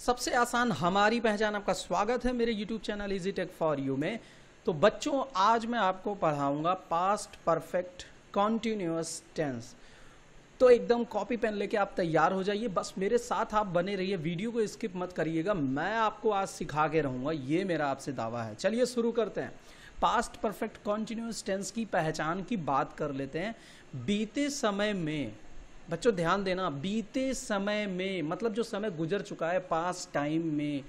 सबसे आसान हमारी पहचान। आपका स्वागत है मेरे YouTube channel Easy Tech for You में। तो बच्चों, आज मैं आपको पढ़ाऊंगा पास्ट परफेक्ट कॉन्टिन्यूअस टेंस। तो एकदम कॉपी पेन लेके आप तैयार हो जाइए, बस मेरे साथ आप बने रहिए, वीडियो को स्किप मत करिएगा। मैं आपको आज सिखा के रहूंगा, ये मेरा आपसे दावा है। चलिए शुरू करते हैं। पास्ट परफेक्ट कॉन्टिन्यूअस टेंस की पहचान की बात कर लेते हैं। बीते समय में, बच्चों ध्यान देना, बीते समय में मतलब जो समय गुजर चुका है, पास्ट टाइम में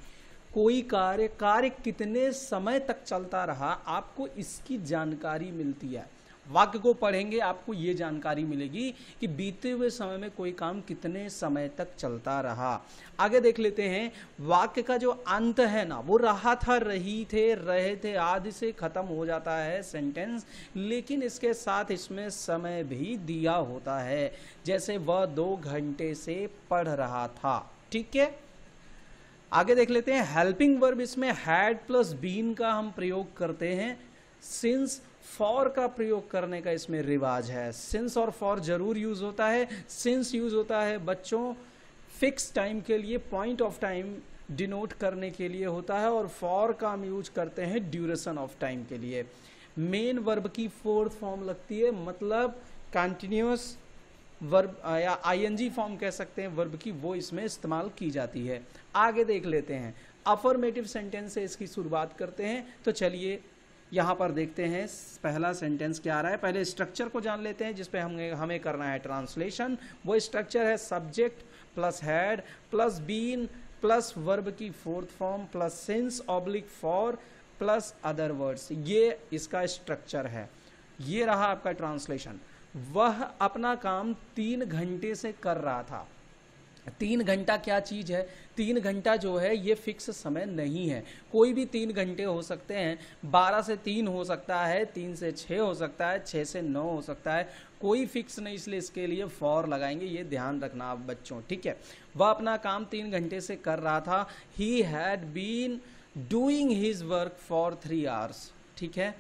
कोई कार्य कितने समय तक चलता रहा, आपको इसकी जानकारी मिलती है। वाक्य को पढ़ेंगे आपको ये जानकारी मिलेगी कि बीते हुए समय में कोई काम कितने समय तक चलता रहा। आगे देख लेते हैं। वाक्य का जो अंत है ना, वो रहा था, रही थे, रहे थे आदि से खत्म हो जाता है सेंटेंस, लेकिन इसके साथ इसमें समय भी दिया होता है। जैसे वह 2 घंटे से पढ़ रहा था। ठीक है, आगे देख लेते हैं। हेल्पिंग वर्ब, इसमें हैड प्लस बीन का हम प्रयोग करते हैं। सिंस फॉर का प्रयोग करने का इसमें रिवाज है। सिंस और फॉर जरूर यूज होता है। सिंस यूज होता है बच्चों फिक्स टाइम के लिए, पॉइंट ऑफ टाइम डिनोट करने के लिए होता है, और फॉर का हम यूज करते हैं ड्यूरेशन ऑफ टाइम के लिए। मेन वर्ब की 4th फॉर्म लगती है, मतलब कंटिन्यूअस वर्ब या आईएनजी फॉर्म कह सकते हैं वर्ब की, वो इसमें इस्तेमाल की जाती है। आगे देख लेते हैं। अफर्मेटिव सेंटेंस से इसकी शुरुआत करते हैं। तो चलिए यहाँ पर देखते हैं पहला सेंटेंस क्या आ रहा है। पहले स्ट्रक्चर को जान लेते हैं, जिसपे हमें करना है ट्रांसलेशन। वो स्ट्रक्चर है subject plus had plus been plus verb की 4th form plus since oblique for plus other words. ये इसका स्ट्रक्चर है। ये रहा आपका ट्रांसलेशन। वह अपना काम 3 घंटे से कर रहा था। 3 घंटा क्या चीज है? 3 घंटा जो है ये फिक्स समय नहीं है। कोई भी 3 घंटे हो सकते हैं। 12 से 3 हो सकता है, 3 से 6 हो सकता है, 6 से 9 हो सकता है, कोई फिक्स नहीं, इसलिए इसके लिए फॉर लगाएंगे। ये ध्यान रखना आप बच्चों, ठीक है। वह अपना काम 3 घंटे से कर रहा था। He had been doing his work for 3 hours. ठीक है,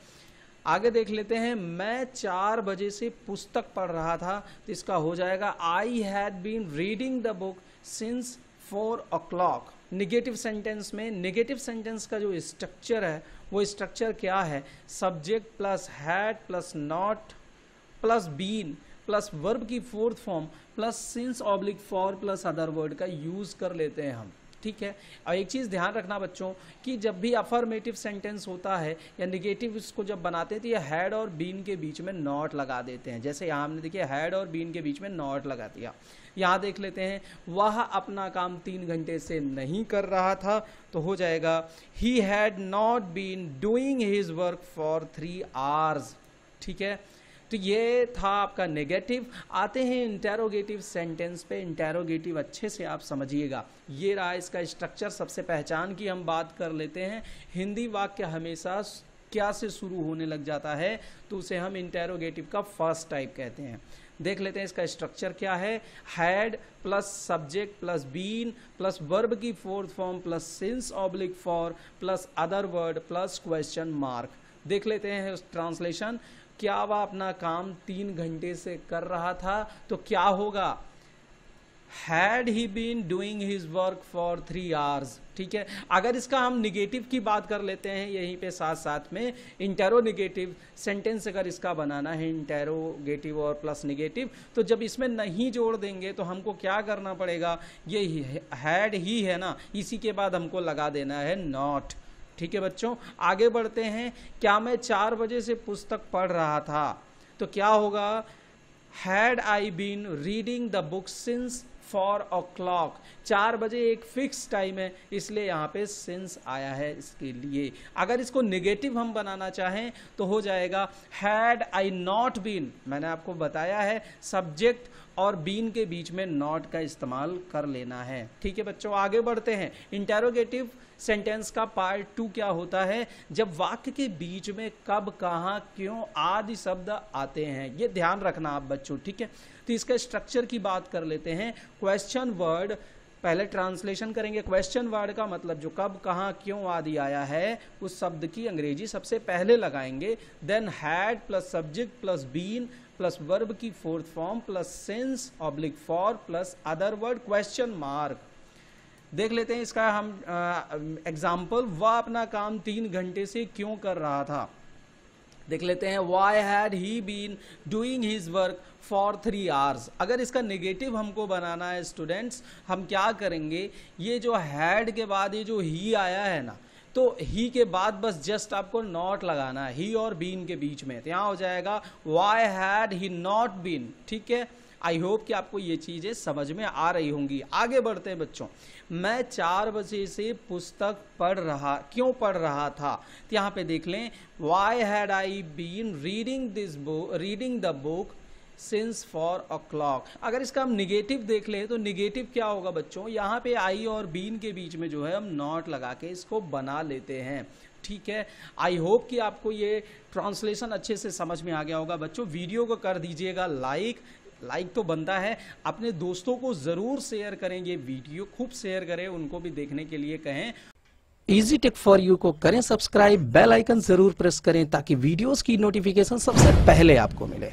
आगे देख लेते हैं। मैं 4 बजे से पुस्तक पढ़ रहा था, तो इसका हो जाएगा I had been reading the book since 4 o'clock। Negative sentence में, निगेटिव सेंटेंस का जो स्ट्रक्चर है वो स्ट्रक्चर क्या है? Subject plus had plus not plus been plus verb की 4th form plus since oblique for plus other word का use कर लेते हैं हम। ठीक है, और एक चीज़ ध्यान रखना बच्चों कि जब भी अफर्मेटिव सेंटेंस होता है या निगेटिव इसको जब बनाते हैं तो ये हैड और बीन के बीच में नॉट लगा देते हैं। जैसे यहाँ हमने देखिए हैड और बीन के बीच में नॉट लगा दिया। यहाँ देख लेते हैं, वह अपना काम 3 घंटे से नहीं कर रहा था, तो हो जाएगा he had not been doing his work for 3 hours। ठीक है, तो ये था आपका नेगेटिव। आते हैं इंटेरोगेटिव सेंटेंस पे। इंटेरोगेटिव अच्छे से आप समझिएगा। ये रहा इसका स्ट्रक्चर। सबसे पहचान की हम बात कर लेते हैं। हिंदी वाक्य हमेशा क्या से शुरू होने लग जाता है, तो उसे हम इंटेरोगेटिव का फर्स्ट टाइप कहते हैं। देख लेते हैं इसका स्ट्रक्चर क्या है। Had plus subject plus been plus verb की 4th form plus since oblique for plus other word plus question mark. देख लेते हैं ट्रांसलेशन। क्या वह अपना काम 3 घंटे से कर रहा था, तो क्या होगा? Had he been doing his work for 3 hours। ठीक है, अगर इसका हम निगेटिव की बात कर लेते हैं यहीं पे साथ साथ में, इंटेरोगेटिव सेंटेंस अगर इसका बनाना है, इंटेरोगेटिव और प्लस निगेटिव, तो जब इसमें नहीं जोड़ देंगे तो हमको क्या करना पड़ेगा? ये हैड ही है ना, इसी के बाद हमको लगा देना है नॉट। ठीक है बच्चों, आगे बढ़ते हैं। क्या मैं 4 बजे से पुस्तक पढ़ रहा था, तो क्या होगा? Had I been reading the book since 4 o'clock। 4 बजे एक फिक्स टाइम है, इसलिए यहाँ पे सिंस आया है इसके लिए। अगर इसको नेगेटिव हम बनाना चाहें तो हो जाएगा हैड आई नॉट बीन। मैंने आपको बताया है सब्जेक्ट और बीन के बीच में नॉट का इस्तेमाल कर लेना है। ठीक है बच्चों, आगे बढ़ते हैं। इंटेरोगेटिव सेंटेंस का पार्ट 2 क्या होता है? जब वाक्य के बीच में कब, कहाँ, क्यों आदि शब्द आते हैं। ये ध्यान रखना आप बच्चों, ठीक है। तो इसका स्ट्रक्चर की बात कर लेते हैं। क्वेश्चन वर्ड, पहले ट्रांसलेशन करेंगे। क्वेश्चन वर्ड का मतलब जो कब, कहाँ, क्यों आदि आया है, उस शब्द की अंग्रेजी सबसे पहले लगाएंगे। Then had plus subject plus been plus verb की 4th form plus since oblique for plus other word question mark. देख लेते हैं इसका हम एग्जाम्पल। वह अपना काम 3 घंटे से क्यों कर रहा था। देख लेते हैं, why had he been doing his work for 3 hours. अगर इसका नेगेटिव हमको बनाना है स्टूडेंट्स, हम क्या करेंगे, ये जो हैड के बाद ये जो ही आया है ना, तो ही के बाद बस जस्ट आपको नॉट लगाना है, ही और बीन के बीच में। तो यहाँ हो जाएगा why had he not been. ठीक है, आई होप कि आपको ये चीज़ें समझ में आ रही होंगी। आगे बढ़ते हैं बच्चों। मैं 4 बजे से पुस्तक क्यों पढ़ रहा था। तो यहाँ पे देख लें, why had I been reading the book since 4 o'clock। अगर इसका हम निगेटिव देख लें तो निगेटिव क्या होगा बच्चों, यहाँ पे आई और बीन के बीच में जो है हम नॉट लगा के इसको बना लेते हैं। ठीक है, आई होप कि आपको ये ट्रांसलेशन अच्छे से समझ में आ गया होगा बच्चों। वीडियो को कर दीजिएगा लाइक तो बनता है, अपने दोस्तों को जरूर शेयर करें, ये वीडियो खूब शेयर करें, उनको भी देखने के लिए कहें। इजी टेक फॉर यू को करें सब्सक्राइब, बेल आइकन जरूर प्रेस करें ताकि वीडियोस की नोटिफिकेशन सबसे पहले आपको मिले।